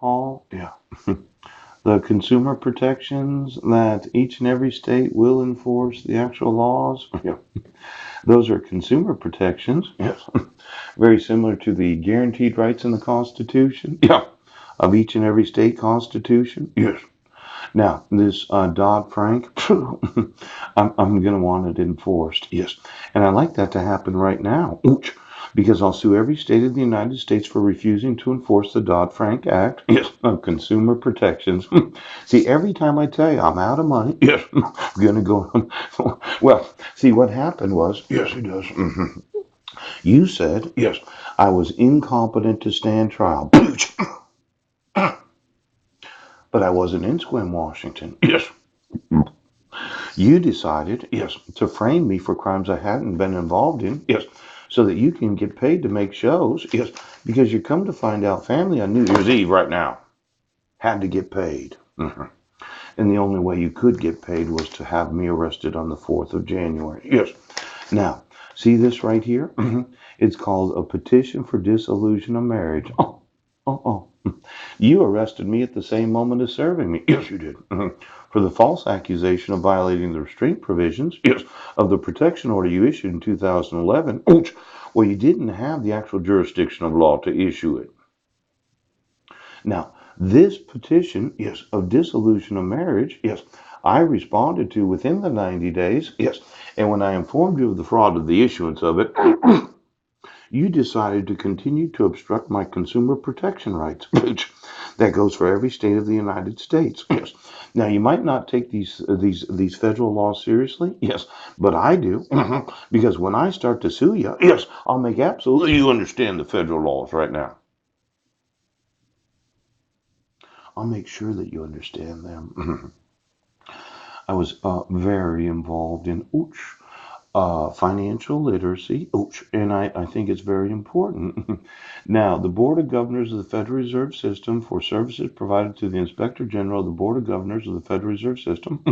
Paul? Yeah. The consumer protections that each and every state will enforce the actual laws. Yeah. Those are consumer protections. Yes. Very similar to the guaranteed rights in the Constitution. Yeah. Of each and every state constitution. Yes. Now, this Dodd-Frank, I'm going to want it enforced. Yes. And I'd like that to happen right now. Ouch. Because I'll sue every state of the United States for refusing to enforce the Dodd-Frank Act. Yes. Of consumer protections. See, every time I tell you I'm out of money, yes, I'm going to go. Well, see, what happened was, yes, it does. You said, yes, I was incompetent to stand trial. But I wasn't in Sequim, Washington. Yes. You decided, yes, to frame me for crimes I hadn't been involved in, yes, so that you can get paid to make shows, yes, because you come to find out family on New Year's Eve right now had to get paid. And the only way you could get paid was to have me arrested on the 4th of January. Yes. Now, see this right here? It's called a petition for dissolution of marriage. Oh. You arrested me at the same moment as serving me. Yes, you did. For the false accusation of violating the restraint provisions, yes, of the protection order you issued in 2011. Well, you didn't have the actual jurisdiction of law to issue it. Now, this petition, yes, of dissolution of marriage, yes, I responded to within the 90 days, yes, and when I informed you of the fraud of the issuance of it, you decided to continue to obstruct my consumer protection rights. That goes for every state of the United States. Yes. Now you might not take these federal laws seriously. Yes, but I do. Because when I start to sue you, yes, I'll make absolutely you understand the federal laws right now. I'll make sure that you understand them. I was very involved in financial literacy, and I think it's very important. Now, the Board of Governors of the Federal Reserve System for services provided to the Inspector General of the Board of Governors of the Federal Reserve System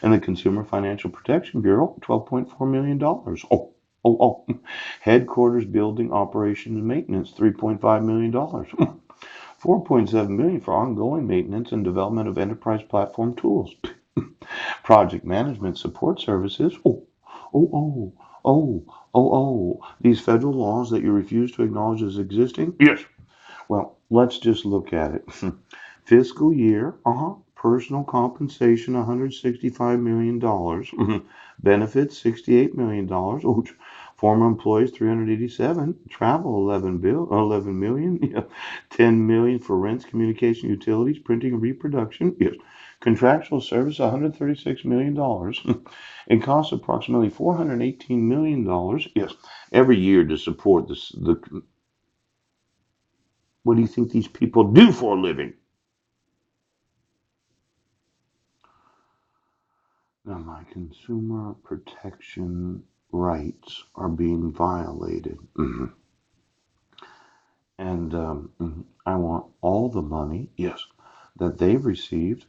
and the Consumer Financial Protection Bureau, $12.4 million. Oh. Headquarters building operation and maintenance, $3.5 million. $4.7 million for ongoing maintenance and development of enterprise platform tools. Project management support services. Oh, oh, oh, These federal laws that you refuse to acknowledge as existing? Yes. Well, let's just look at it. Fiscal year, personal compensation, $165 million. Benefits, $68 million. Former employees, 387. Travel, 11 million. Yeah. 10 million for rents, communication, utilities, printing, and reproduction. Yes. Contractual service, $136 million. It costs approximately $418 million. Yes. Every year to support this. What do you think these people do for a living? Now, my consumer protection rights are being violated. And I want all the money, yes, that they've received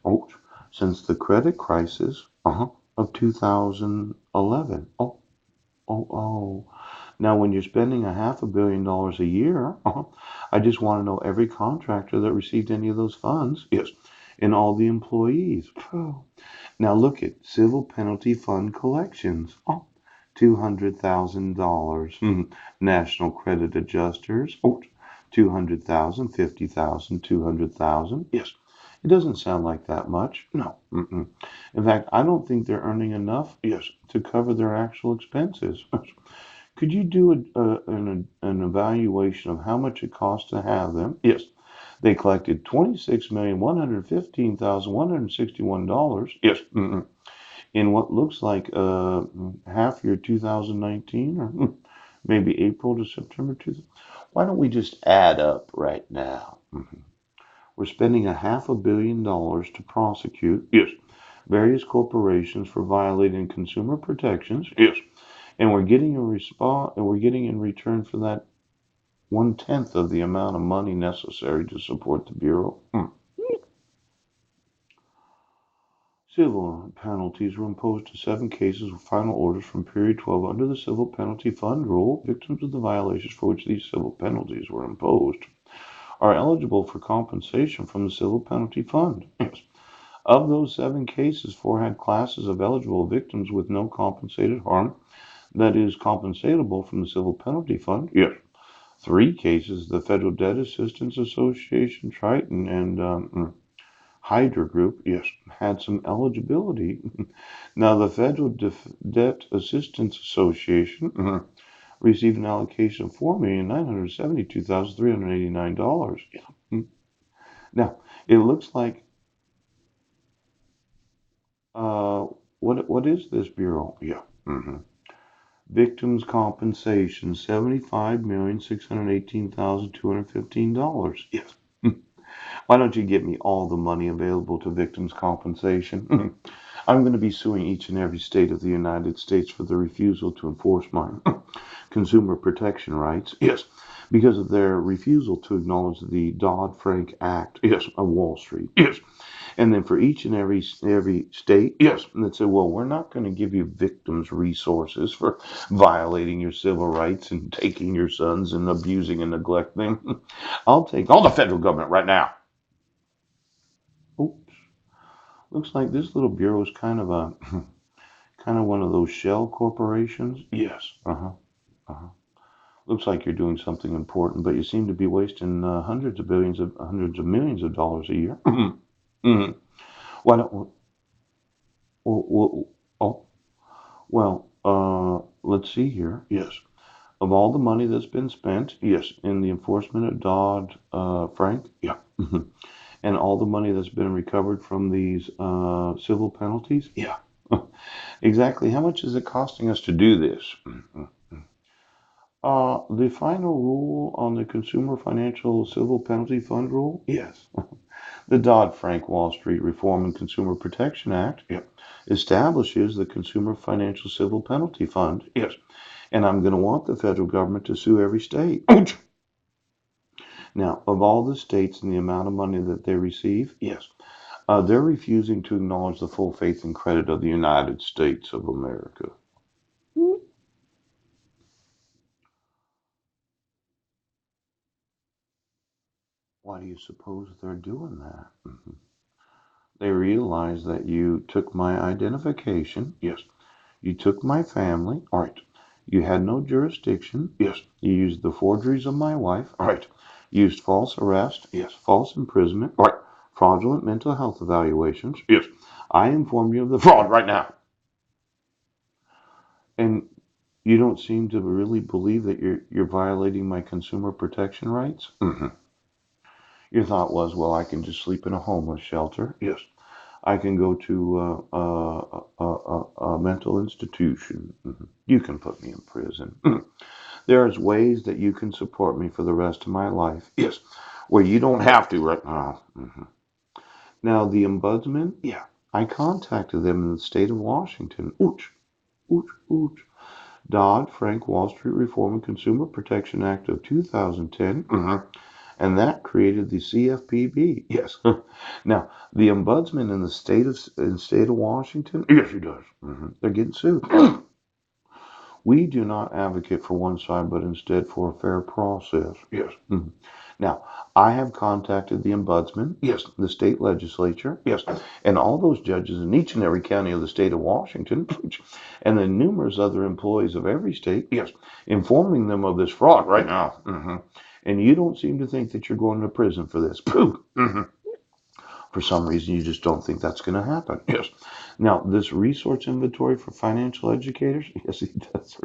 since the credit crisis of 2011. Oh. Now, when you're spending a $500 million a year, I just want to know every contractor that received any of those funds, yes, and all the employees. Now look at civil penalty fund collections. $200,000. National credit adjusters. 200,000, 50,000, 200,000. Yes. It doesn't sound like that much. No. In fact, I don't think they're earning enough, yes, to cover their actual expenses. Could you do an evaluation of how much it costs to have them? Yes. They collected $26,115,161. Yes. In what looks like half year 2019 or maybe April to September 2000. Why don't we just add up right now? We're spending $500 million to prosecute, yes, various corporations for violating consumer protections, yes, and we're getting a response, and we're getting in return for that 1/10 of the amount of money necessary to support the bureau. Civil penalties were imposed to 7 cases with final orders from period 12 under the Civil Penalty Fund rule. Victims of the violations for which these civil penalties were imposed are eligible for compensation from the Civil Penalty Fund. Yes. Of those 7 cases, 4 had classes of eligible victims with no compensated harm that is compensatable from the Civil Penalty Fund. Yes. 3 cases, the Federal Debt Assistance Association, Triton, and Hydra Group, yes, had some eligibility. Now, the Federal Debt Assistance Association received an allocation of $4,972,389. Yeah. Now, it looks like uh, what is this bureau? Yeah. Victims compensation $75,618,215. Yes. Why don't you get me all the money available to victims compensation? I'm going to be suing each and every state of the United States for the refusal to enforce my consumer protection rights. Yes, because of their refusal to acknowledge the Dodd-Frank Act. Yes, of Wall Street. Yes, and then for each and every state. Yes, and that said, well, we're not going to give you victims resources for violating your civil rights and taking your sons and abusing and neglecting. I'll take all the federal government right now. Oops. Looks like this little bureau is kind of a kind of one of those shell corporations. Yes. Uh-huh. Uh-huh. Looks like you're doing something important, but you seem to be wasting hundreds of millions of dollars a year. Hmm. Why don't? Well, oh, well, let's see here. Yes, of all the money that's been spent, yes, in the enforcement of Dodd Frank, yeah, and all the money that's been recovered from these civil penalties, yeah. Exactly. How much is it costing us to do this? The final rule on the Consumer Financial Civil Penalty Fund rule? Yes. The Dodd-Frank Wall Street Reform and Consumer Protection Act, yep, establishes the Consumer Financial Civil Penalty Fund. Yes. And I'm going to want the federal government to sue every state. Now, of all the states and the amount of money that they receive, yes, they're refusing to acknowledge the full faith and credit of the United States of America. Why do you suppose they're doing that? They realize that you took my identification. Yes. You took my family. All right. You had no jurisdiction. Yes. You used the forgeries of my wife. All right. Used false arrest. Yes. False imprisonment. All right. Fraudulent mental health evaluations. Yes. I inform you of the fraud right now. And you don't seem to really believe that you're violating my consumer protection rights? Your thought was, well, I can just sleep in a homeless shelter. Yes. I can go to a mental institution. You can put me in prison. There's ways that you can support me for the rest of my life. Yes, where you don't have to right now. Now, the ombudsman, yeah, I contacted them in the state of Washington. Ooch, ooch, ooch. Dodd-Frank Wall Street Reform and Consumer Protection Act of 2010. And that created the CFPB. Yes. Now, the ombudsman in the state of Washington, yes, he does. They're getting sued. We do not advocate for one side, but instead for a fair process. Yes. Now, I have contacted the ombudsman, yes, the state legislature, yes, and all those judges in each and every county of the state of Washington, and then numerous other employees of every state, yes, informing them of this fraud right now. And you don't seem to think that you're going to prison for this. For some reason, you just don't think that's going to happen. Yes. Now, this resource inventory for financial educators, yes, he does.